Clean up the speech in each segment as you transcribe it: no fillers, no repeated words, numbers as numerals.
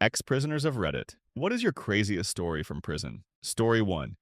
Ex-prisoners of Reddit. What is your craziest story from prison? Story 1.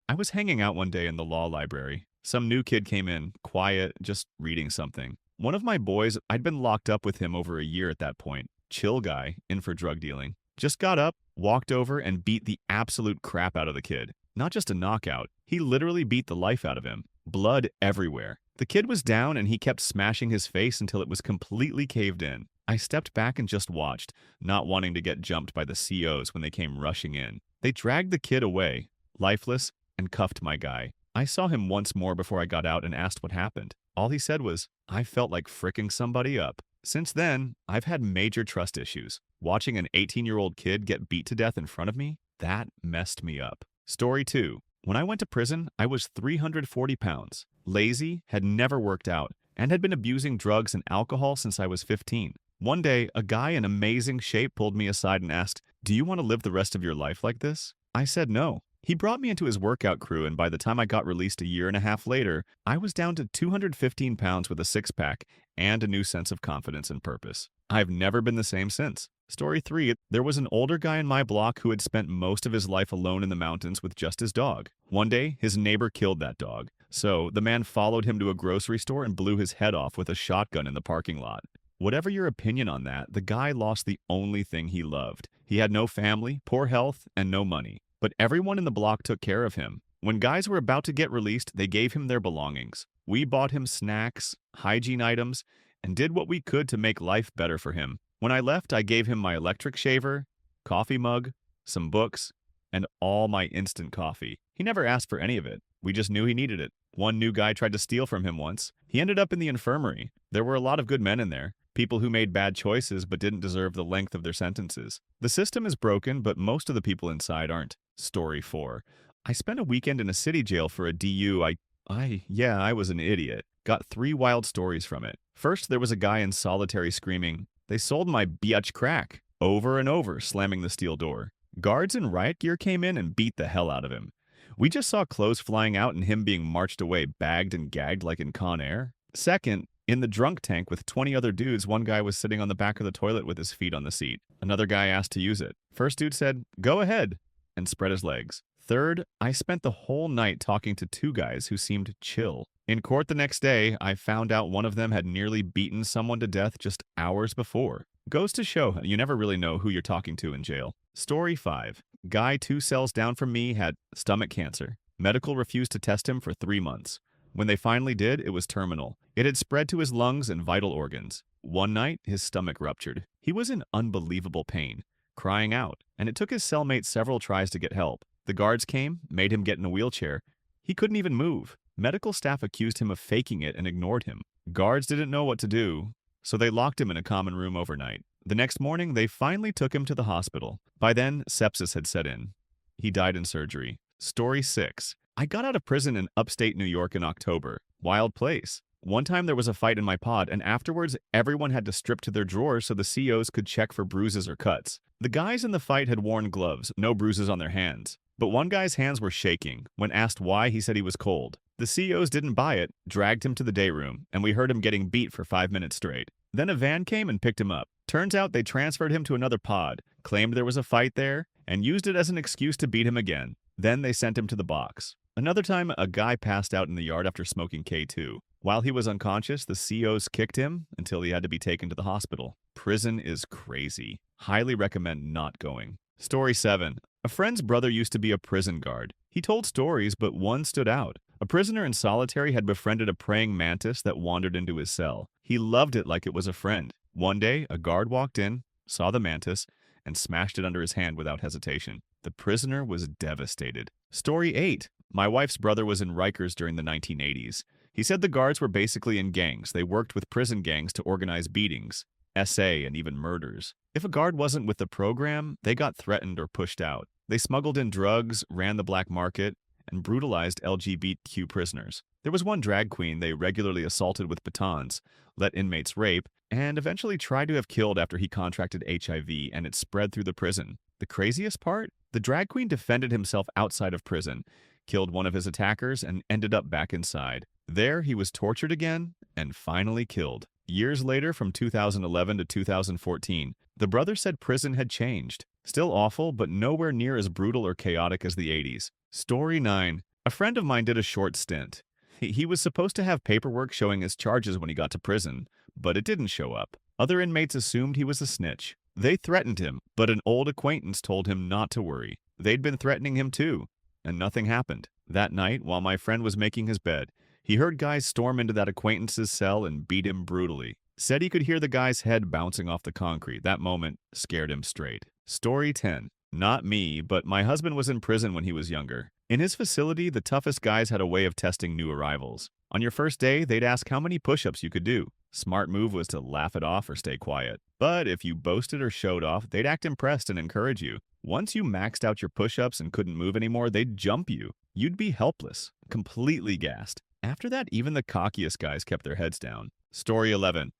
I was hanging out one day in the law library. Some new kid came in, quiet, just reading something. One of my boys, I'd been locked up with him over a year at that point. Chill guy, in for drug dealing. Just got up, walked over, and beat the absolute crap out of the kid. Not just a knockout, he literally beat the life out of him. Blood everywhere. The kid was down and he kept smashing his face until it was completely caved in. I stepped back and just watched, not wanting to get jumped by the COs when they came rushing in. They dragged the kid away, lifeless, and cuffed my guy. I saw him once more before I got out and asked what happened. All he said was, "I felt like fricking somebody up." Since then, I've had major trust issues. Watching an 18-year-old kid get beat to death in front of me, that messed me up. Story 2. When I went to prison, I was 340 pounds, lazy, had never worked out, and had been abusing drugs and alcohol since I was 15. One day, a guy in amazing shape pulled me aside and asked, "Do you want to live the rest of your life like this?" I said no. He brought me into his workout crew, and by the time I got released a year and a half later, I was down to 215 pounds with a six-pack and a new sense of confidence and purpose. I've never been the same since. Story 3. There was an older guy in my block who had spent most of his life alone in the mountains with just his dog. One day, his neighbor killed that dog. So, the man followed him to a grocery store and blew his head off with a shotgun in the parking lot. Whatever your opinion on that, the guy lost the only thing he loved. He had no family, poor health, and no money. But everyone in the block took care of him. When guys were about to get released, they gave him their belongings. We bought him snacks, hygiene items, and did what we could to make life better for him. When I left, I gave him my electric shaver, coffee mug, some books, and all my instant coffee. He never asked for any of it. We just knew he needed it. One new guy tried to steal from him once. He ended up in the infirmary. There were a lot of good men in there. People who made bad choices but didn't deserve the length of their sentences. The system is broken, but most of the people inside aren't. Story 4. I spent a weekend in a city jail for a DU. I was an idiot. Got 3 wild stories from it. First, there was a guy in solitary screaming, "They sold my biatch crack," over and over, slamming the steel door. Guards in riot gear came in and beat the hell out of him. We just saw clothes flying out and him being marched away, bagged and gagged like in Con Air. Second, in the drunk tank with 20 other dudes, one guy was sitting on the back of the toilet with his feet on the seat. Another guy asked to use it. First dude said, "Go ahead," and spread his legs. Third, I spent the whole night talking to 2 guys who seemed chill. In court the next day, I found out one of them had nearly beaten someone to death just hours before. Goes to show you never really know who you're talking to in jail. Story 5. Guy 2 cells down from me had stomach cancer. Medical refused to test him for 3 months. When they finally did, it was terminal. It had spread to his lungs and vital organs. One night, his stomach ruptured. He was in unbelievable pain, crying out, and it took his cellmate several tries to get help. The guards came, made him get in a wheelchair. He couldn't even move. Medical staff accused him of faking it and ignored him. Guards didn't know what to do, so they locked him in a common room overnight. The next morning, they finally took him to the hospital. By then, sepsis had set in. He died in surgery. Story 6. I got out of prison in upstate New York in October. Wild place. One time there was a fight in my pod, and afterwards everyone had to strip to their drawers so the COs could check for bruises or cuts. The guys in the fight had worn gloves, no bruises on their hands. But one guy's hands were shaking. When asked why, he said he was cold. The COs didn't buy it, dragged him to the day room, and we heard him getting beat for 5 minutes straight. Then a van came and picked him up. Turns out they transferred him to another pod, claimed there was a fight there, and used it as an excuse to beat him again. Then they sent him to the box. Another time, a guy passed out in the yard after smoking K2. While he was unconscious, the COs kicked him until he had to be taken to the hospital. Prison is crazy. Highly recommend not going. Story 7. A friend's brother used to be a prison guard. He told stories, but one stood out. A prisoner in solitary had befriended a praying mantis that wandered into his cell. He loved it like it was a friend. One day, a guard walked in, saw the mantis, and smashed it under his hand without hesitation. The prisoner was devastated. Story 8. My wife's brother was in Rikers during the 1980s. He said the guards were basically in gangs. They worked with prison gangs to organize beatings, SA, and even murders. If a guard wasn't with the program, they got threatened or pushed out. They smuggled in drugs, ran the black market, and brutalized LGBTQ prisoners. There was one drag queen they regularly assaulted with batons, let inmates rape, and eventually tried to have killed after he contracted HIV and it spread through the prison. The craziest part? The drag queen defended himself outside of prison, killed one of his attackers, and ended up back inside. There, he was tortured again and finally killed. Years later, from 2011 to 2014, The brother said prison had changed. Still awful, but nowhere near as brutal or chaotic as the 80s. Story 9. A friend of mine did a short stint. He was supposed to have paperwork showing his charges when he got to prison, but it didn't show up. Other inmates assumed he was a snitch. They threatened him, but an old acquaintance told him not to worry. They'd been threatening him too, and nothing happened. That night, while my friend was making his bed, he heard guys storm into that acquaintance's cell and beat him brutally. Said he could hear the guy's head bouncing off the concrete. That moment scared him straight. Story 10. Not me, but my husband was in prison when he was younger. In his facility, the toughest guys had a way of testing new arrivals. On your first day, they'd ask how many push-ups you could do. Smart move was to laugh it off or stay quiet. But if you boasted or showed off, they'd act impressed and encourage you. Once you maxed out your push-ups and couldn't move anymore, they'd jump you. You'd be helpless, completely gassed. After that, even the cockiest guys kept their heads down. Story 11.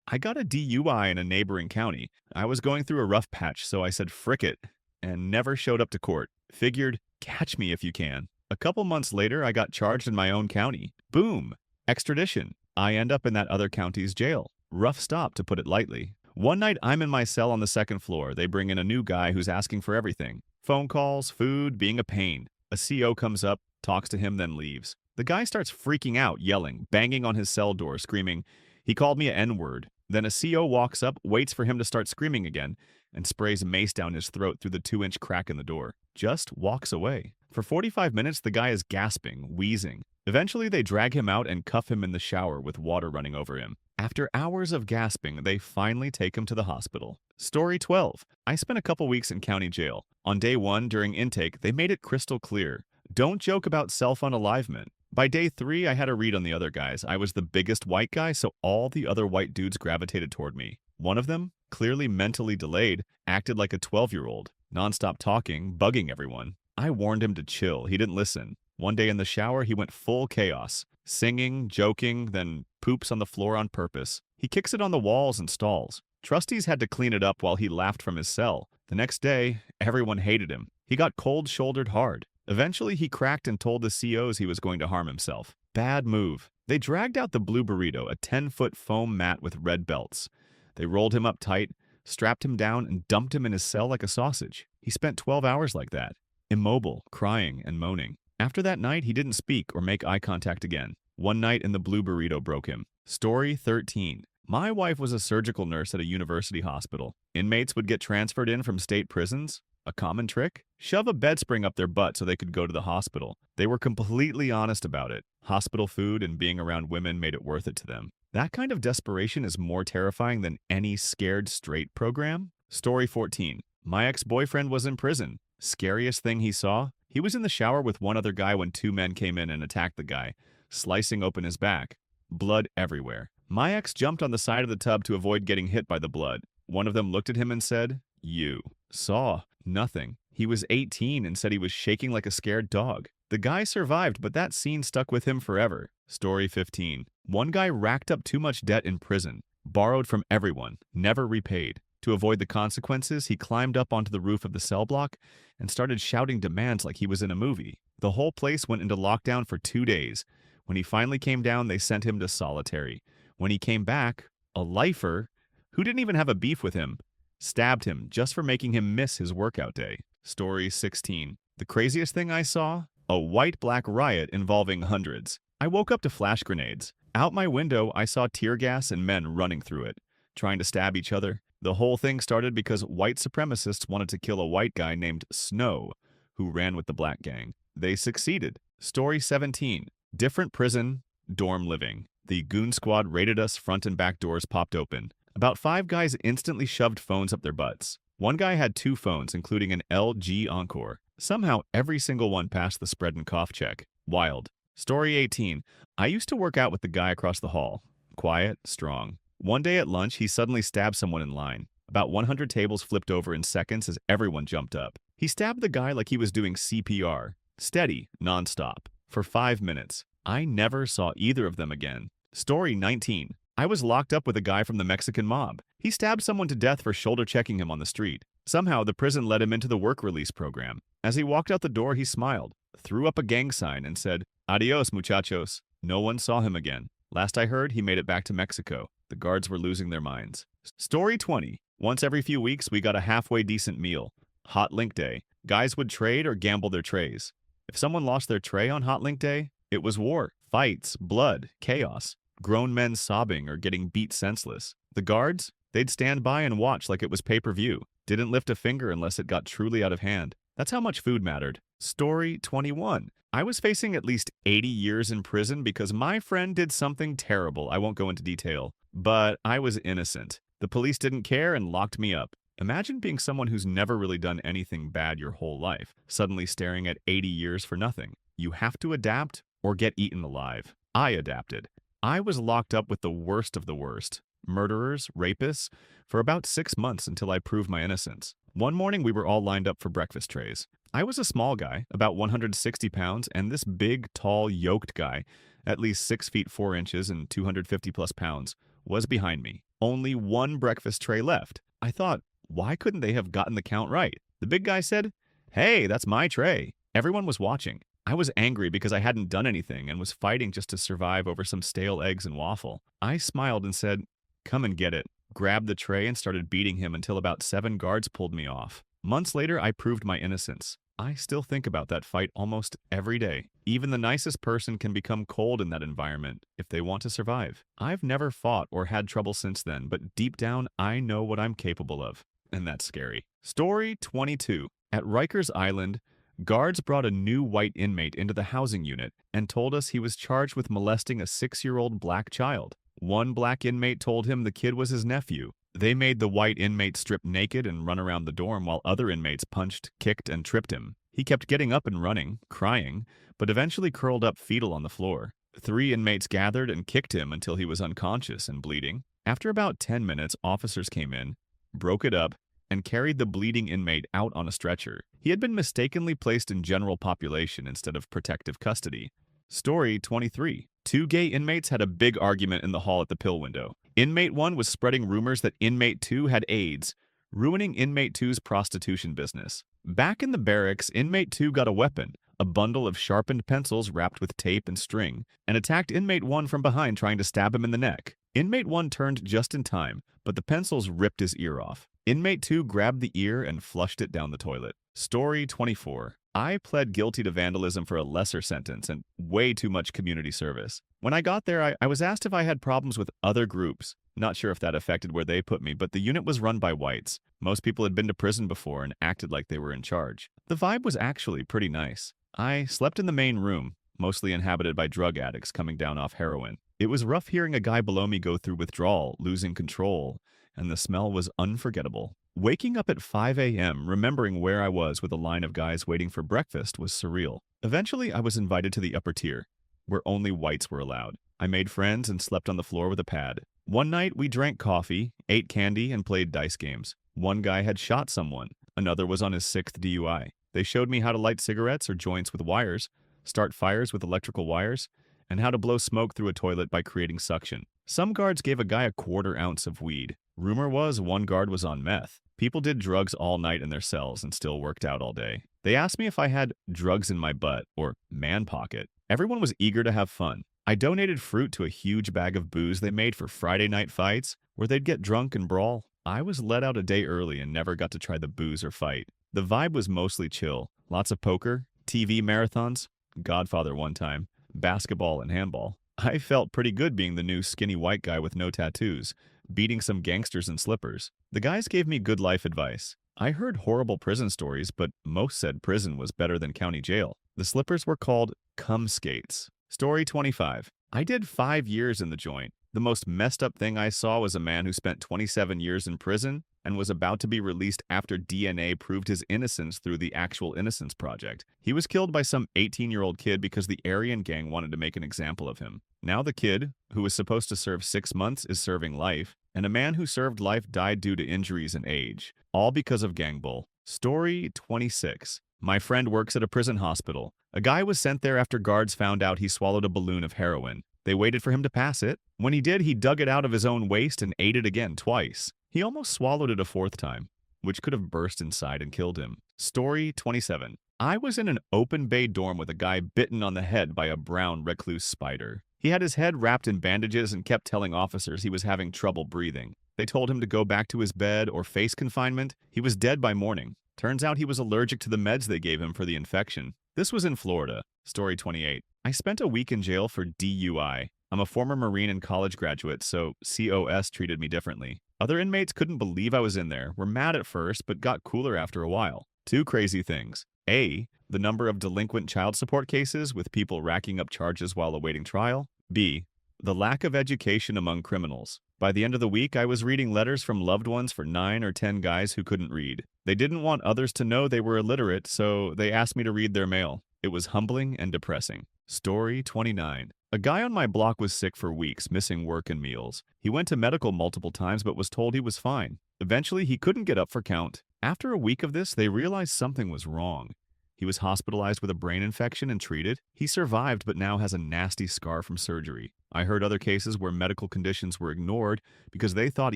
I got a DUI in a neighboring county. I was going through a rough patch, so I said frick it, and never showed up to court. Figured, catch me if you can. A couple months later, I got charged in my own county. Boom! Extradition. I end up in that other county's jail. Rough stop, to put it lightly. One night, I'm in my cell on the second floor. They bring in a new guy who's asking for everything. Phone calls, food, being a pain. A CO comes up, talks to him, then leaves. The guy starts freaking out, yelling, banging on his cell door, screaming, "He called me a N-word." Then a CO walks up, waits for him to start screaming again, and sprays mace down his throat through the 2-inch crack in the door. Just walks away. For 45 minutes, the guy is gasping, wheezing. Eventually, they drag him out and cuff him in the shower with water running over him. After hours of gasping, they finally take him to the hospital. Story 12. I spent a couple weeks in county jail. On day 1, during intake, they made it crystal clear. Don't joke about self-unalivement. By day 3, I had a read on the other guys. I was the biggest white guy, so all the other white dudes gravitated toward me. One of them, clearly mentally delayed, acted like a 12-year-old, nonstop talking, bugging everyone. I warned him to chill. He didn't listen. One day in the shower, he went full chaos, singing, joking, then poops on the floor on purpose. He kicks it on the walls and stalls. Trustees had to clean it up while he laughed from his cell. The next day, everyone hated him. He got cold-shouldered hard. Eventually, he cracked and told the COs he was going to harm himself. Bad move. They dragged out the Blue Burrito, a 10-foot foam mat with red belts. They rolled him up tight, strapped him down, and dumped him in his cell like a sausage. He spent 12 hours like that, immobile, crying and moaning. After that night, he didn't speak or make eye contact again. One night in the Blue Burrito broke him. Story 13. My wife was a surgical nurse at a university hospital. Inmates would get transferred in from state prisons. A common trick? Shove a bed spring up their butt so they could go to the hospital. They were completely honest about it. Hospital food and being around women made it worth it to them. That kind of desperation is more terrifying than any scared straight program. Story 14. My ex-boyfriend was in prison. Scariest thing he saw? He was in the shower with one other guy when 2 men came in and attacked the guy, slicing open his back. Blood everywhere. My ex jumped on the side of the tub to avoid getting hit by the blood. One of them looked at him and said, "You." Saw nothing. He was 18 and said he was shaking like a scared dog. The guy survived, but that scene stuck with him forever. Story 15. One guy racked up too much debt in prison, borrowed from everyone, never repaid. To avoid the consequences, he climbed up onto the roof of the cell block and started shouting demands like he was in a movie. The whole place went into lockdown for 2 days. When he finally came down, they sent him to solitary. When he came back, a lifer, who didn't even have a beef with him, stabbed him just for making him miss his workout day. Story 16. The craziest thing I saw? A white-black riot involving hundreds. I woke up to flash grenades. Out my window, I saw tear gas and men running through it, trying to stab each other. The whole thing started because white supremacists wanted to kill a white guy named Snow, who ran with the black gang. They succeeded. Story 17. Different prison, dorm living. The goon squad raided us, front and back doors popped open. About 5 guys instantly shoved phones up their butts. One guy had 2 phones, including an LG Encore. Somehow, every single one passed the spread and cough check. Wild. Story 18. I used to work out with the guy across the hall. Quiet, strong. One day at lunch, he suddenly stabbed someone in line. About 100 tables flipped over in seconds as everyone jumped up. He stabbed the guy like he was doing CPR. Steady, nonstop. For 5 minutes. I never saw either of them again. Story 19. I was locked up with a guy from the Mexican mob. He stabbed someone to death for shoulder checking him on the street. Somehow, the prison let him into the work release program. As he walked out the door, he smiled, threw up a gang sign, and said, "Adios, muchachos." No one saw him again. Last I heard, he made it back to Mexico. The guards were losing their minds. Story 20. Once every few weeks, we got a halfway decent meal. Hot Link Day. Guys would trade or gamble their trays. If someone lost their tray on Hot Link Day, it was war, fights, blood, chaos. Grown men sobbing or getting beat senseless. The guards? They'd stand by and watch like it was pay-per-view. Didn't lift a finger unless it got truly out of hand. That's how much food mattered. Story 21. I was facing at least 80 years in prison because my friend did something terrible. I won't go into detail, but I was innocent. The police didn't care and locked me up. Imagine being someone who's never really done anything bad your whole life, suddenly staring at 80 years for nothing. You have to adapt or get eaten alive. I adapted. I was locked up with the worst of the worst. Murderers, rapists, for about 6 months until I proved my innocence. One morning we were all lined up for breakfast trays. I was a small guy, about 160 pounds, and this big, tall, yoked guy, at least 6 feet 4 inches and 250 plus pounds, was behind me. Only one breakfast tray left. I thought, why couldn't they have gotten the count right? The big guy said, "Hey, that's my tray." Everyone was watching. I was angry because I hadn't done anything and was fighting just to survive over some stale eggs and waffle. I smiled and said, "Come and get it." Grabbed the tray and started beating him until about 7 guards pulled me off. Months later, I proved my innocence. I still think about that fight almost every day. Even the nicest person can become cold in that environment if they want to survive. I've never fought or had trouble since then, but deep down, I know what I'm capable of. And that's scary. Story 22. At Rikers Island, guards brought a new white inmate into the housing unit and told us he was charged with molesting a 6-year-old black child. One black inmate told him the kid was his nephew. They made the white inmate strip naked and run around the dorm while other inmates punched, kicked, and tripped him. He kept getting up and running, crying, but eventually curled up fetal on the floor. 3 inmates gathered and kicked him until he was unconscious and bleeding. After about 10 minutes, officers came in, broke it up, and carried the bleeding inmate out on a stretcher. He had been mistakenly placed in general population instead of protective custody. Story 23. 2 gay inmates had a big argument in the hall at the pill window. Inmate 1 was spreading rumors that Inmate 2 had AIDS, ruining Inmate 2's prostitution business. Back in the barracks, Inmate 2 got a weapon, a bundle of sharpened pencils wrapped with tape and string, and attacked Inmate 1 from behind trying to stab him in the neck. Inmate 1 turned just in time, but the pencils ripped his ear off. Inmate 2 grabbed the ear and flushed it down the toilet. Story 24. I pled guilty to vandalism for a lesser sentence and way too much community service. When I got there, I was asked if I had problems with other groups. Not sure if that affected where they put me, but the unit was run by whites. Most people had been to prison before and acted like they were in charge. The vibe was actually pretty nice. I slept in the main room, mostly inhabited by drug addicts coming down off heroin. It was rough hearing a guy below me go through withdrawal, losing control, and the smell was unforgettable. Waking up at 5 a.m., remembering where I was with a line of guys waiting for breakfast was surreal. Eventually, I was invited to the upper tier, where only whites were allowed. I made friends and slept on the floor with a pad. One night, we drank coffee, ate candy, and played dice games. One guy had shot someone. Another was on his 6th DUI. They showed me how to light cigarettes or joints with wires, start fires with electrical wires, and how to blow smoke through a toilet by creating suction. Some guards gave a guy a 1/4 ounce of weed. Rumor was one guard was on meth. People did drugs all night in their cells and still worked out all day. They asked me if I had drugs in my butt, or man pocket. Everyone was eager to have fun. I donated fruit to a huge bag of booze they made for Friday night fights, where they'd get drunk and brawl. I was let out a day early and never got to try the booze or fight. The vibe was mostly chill. Lots of poker, TV marathons, Godfather one time, basketball and handball. I felt pretty good being the new skinny white guy with no tattoos, beating some gangsters in slippers. The guys gave me good life advice. I heard horrible prison stories, but most said prison was better than county jail. The slippers were called cum skates. Story 25. I did 5 years in the joint. The most messed up thing I saw was a man who spent 27 years in prison and was about to be released after DNA proved his innocence through the Actual Innocence Project. He was killed by some 18-year-old kid because the Aryan gang wanted to make an example of him. Now the kid, who was supposed to serve 6 months, is serving life, and a man who served life died due to injuries and age, all because of gang bull. Story 26. My friend works at a prison hospital. A guy was sent there after guards found out he swallowed a balloon of heroin. They waited for him to pass it. When he did, he dug it out of his own waist and ate it again twice. He almost swallowed it a 4th time, which could have burst inside and killed him. Story 27. I was in an open bay dorm with a guy bitten on the head by a brown recluse spider. He had his head wrapped in bandages and kept telling officers he was having trouble breathing. They told him to go back to his bed or face confinement. He was dead by morning. Turns out he was allergic to the meds they gave him for the infection. This was in Florida. Story 28. I spent a week in jail for DUI. I'm a former Marine and college graduate, so COS treated me differently. Other inmates couldn't believe I was in there, were mad at first, but got cooler after a while. Two crazy things. A, the number of delinquent child support cases with people racking up charges while awaiting trial. B, the lack of education among criminals. By the end of the week, I was reading letters from loved ones for 9 or 10 guys who couldn't read. They didn't want others to know they were illiterate, so they asked me to read their mail. It was humbling and depressing. Story 29. A guy on my block was sick for weeks, missing work and meals. He went to medical multiple times but was told he was fine. Eventually, he couldn't get up for count. After a week of this, they realized something was wrong. He was hospitalized with a brain infection and treated. He survived but now has a nasty scar from surgery. I heard other cases where medical conditions were ignored because they thought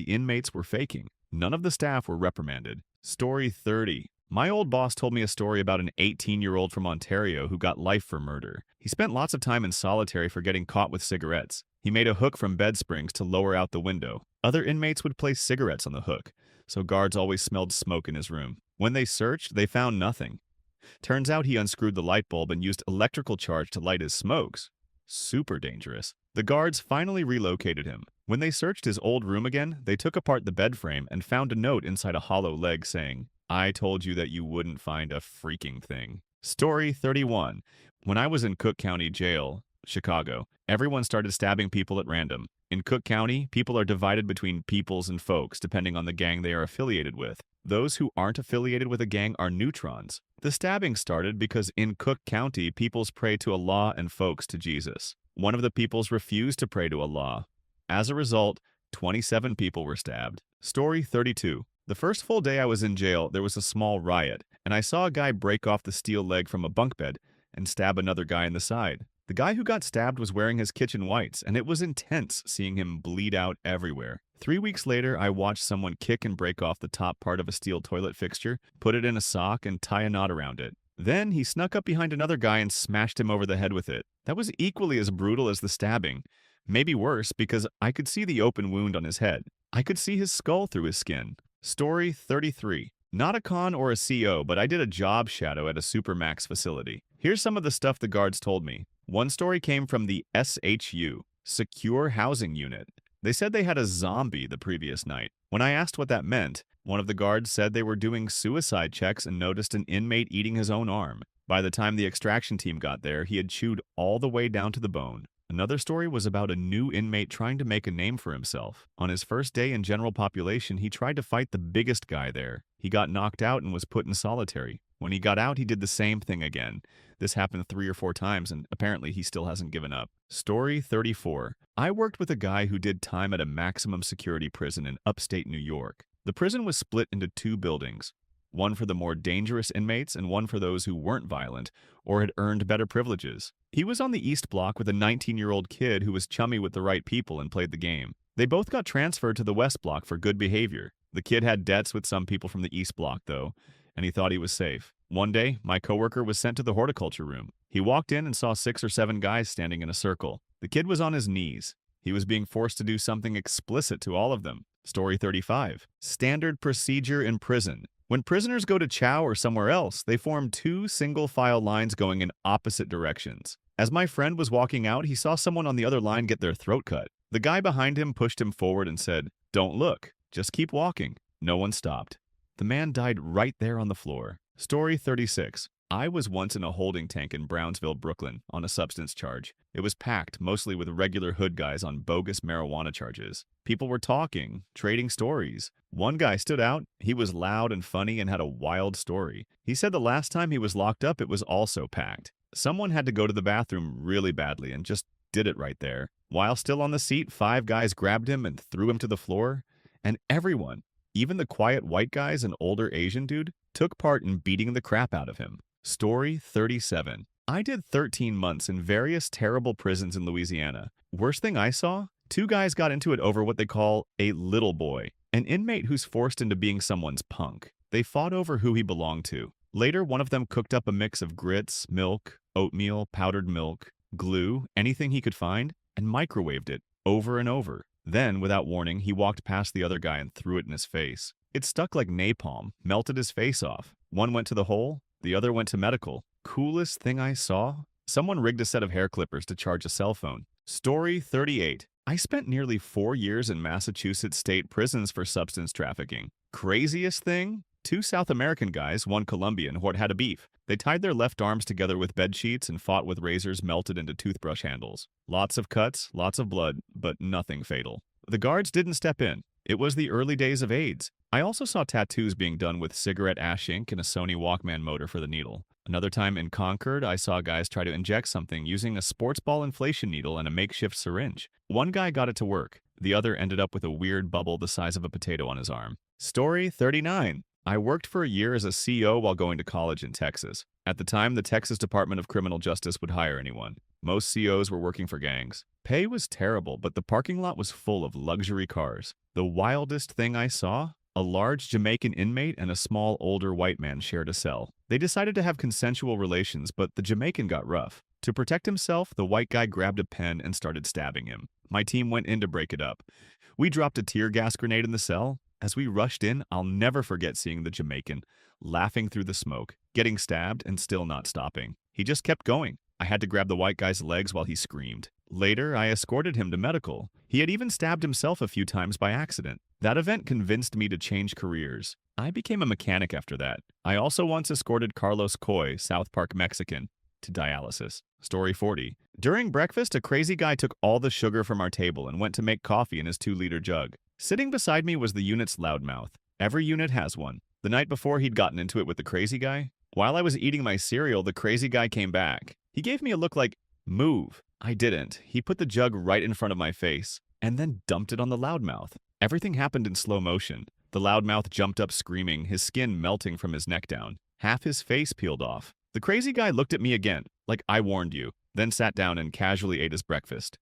inmates were faking. None of the staff were reprimanded. Story 30. My old boss told me a story about an 18-year-old from Ontario who got life for murder. He spent lots of time in solitary for getting caught with cigarettes. He made a hook from bed springs to lower out the window. Other inmates would place cigarettes on the hook, so guards always smelled smoke in his room. When they searched, they found nothing. Turns out he unscrewed the light bulb and used electrical charge to light his smokes. Super dangerous. The guards finally relocated him. When they searched his old room again, they took apart the bed frame and found a note inside a hollow leg saying, "I told you that you wouldn't find a freaking thing." Story 31. When I was in Cook County Jail, Chicago, everyone started stabbing people at random. In Cook County, people are divided between peoples and folks depending on the gang they are affiliated with. Those who aren't affiliated with a gang are neutrons. The stabbing started because in Cook County, peoples pray to Allah and folks to Jesus. One of the peoples refused to pray to Allah. As a result, 27 people were stabbed. Story 32. The first full day I was in jail, there was a small riot, and I saw a guy break off the steel leg from a bunk bed and stab another guy in the side. The guy who got stabbed was wearing his kitchen whites, and it was intense seeing him bleed out everywhere. 3 weeks later, I watched someone kick and break off the top part of a steel toilet fixture, put it in a sock, and tie a knot around it. Then he snuck up behind another guy and smashed him over the head with it. That was equally as brutal as the stabbing. Maybe worse, because I could see the open wound on his head. I could see his skull through his skin. Story 33. Not a con or a CO, but I did a job shadow at a Supermax facility. Here's some of the stuff the guards told me. One story came from the SHU, Secure Housing Unit. They said they had a zombie the previous night. When I asked what that meant, one of the guards said they were doing suicide checks and noticed an inmate eating his own arm. By the time the extraction team got there, he had chewed all the way down to the bone. Another story was about a new inmate trying to make a name for himself. On his first day in general population, he tried to fight the biggest guy there. He got knocked out and was put in solitary. When he got out, he did the same thing again. This happened 3 or 4 times, and apparently he still hasn't given up. Story 34. I worked with a guy who did time at a maximum security prison in upstate New York. The prison was split into 2 buildings, one for the more dangerous inmates and one for those who weren't violent or had earned better privileges. He was on the East Block with a 19-year-old kid who was chummy with the right people and played the game. They both got transferred to the West Block for good behavior. The kid had debts with some people from the East Block, though, and he thought he was safe. One day, my coworker was sent to the horticulture room. He walked in and saw 6 or 7 guys standing in a circle. The kid was on his knees. He was being forced to do something explicit to all of them. Story 35. Standard procedure in prison. When prisoners go to chow or somewhere else, they form 2 single-file lines going in opposite directions. As my friend was walking out, he saw someone on the other line get their throat cut. The guy behind him pushed him forward and said, "Don't look, just keep walking." No one stopped. The man died right there on the floor. Story 36. I was once in a holding tank in Brownsville, Brooklyn, on a substance charge. It was packed, mostly with regular hood guys on bogus marijuana charges. People were talking, trading stories. One guy stood out. He was loud and funny and had a wild story. He said the last time he was locked up, it was also packed. Someone had to go to the bathroom really badly and just did it right there. While still on the seat, 5 guys grabbed him and threw him to the floor. And everyone, even the quiet white guys and older Asian dude, took part in beating the crap out of him. Story 37. I did 13 months in various terrible prisons in Louisiana. Worst thing I saw? 2 guys got into it over what they call a little boy, an inmate who's forced into being someone's punk. They fought over who he belonged to. Later, one of them cooked up a mix of grits, milk, oatmeal, powdered milk, glue, anything he could find, and microwaved it over and over. Then, without warning, he walked past the other guy and threw it in his face. It stuck like napalm, melted his face off. One went to the hole, the other went to medical. Coolest thing I saw? Someone rigged a set of hair clippers to charge a cell phone. Story 38. I spent nearly 4 years in Massachusetts state prisons for substance trafficking. Craziest thing? Two South American guys, one Colombian, had a beef. They tied their left arms together with bed sheets and fought with razors melted into toothbrush handles. Lots of cuts, lots of blood, but nothing fatal. The guards didn't step in. It was the early days of AIDS. I also saw tattoos being done with cigarette ash ink and a Sony Walkman motor for the needle. Another time in Concord, I saw guys try to inject something using a sports ball inflation needle and a makeshift syringe. One guy got it to work. The other ended up with a weird bubble the size of a potato on his arm. Story 39. I worked for a year as a CO while going to college in Texas. At the time, the Texas Department of Criminal Justice would hire anyone. Most COs were working for gangs. Pay was terrible, but the parking lot was full of luxury cars. The wildest thing I saw? A large Jamaican inmate and a small older white man shared a cell. They decided to have consensual relations, but the Jamaican got rough. To protect himself, the white guy grabbed a pen and started stabbing him. My team went in to break it up. We dropped a tear gas grenade in the cell. As we rushed in, I'll never forget seeing the Jamaican, laughing through the smoke, getting stabbed and still not stopping. He just kept going. I had to grab the white guy's legs while he screamed. Later, I escorted him to medical. He had even stabbed himself a few times by accident. That event convinced me to change careers. I became a mechanic after that. I also once escorted Carlos Coy, South Park Mexican, to dialysis. Story 40. During breakfast, a crazy guy took all the sugar from our table and went to make coffee in his 2-liter jug. Sitting beside me was the unit's loudmouth. Every unit has one. The night before, he'd gotten into it with the crazy guy. While I was eating my cereal, the crazy guy came back. He gave me a look like, "Move." I didn't. He put the jug right in front of my face and then dumped it on the loudmouth. Everything happened in slow motion. The loudmouth jumped up screaming, his skin melting from his neck down. Half his face peeled off. The crazy guy looked at me again, like I warned you, then sat down and casually ate his breakfast.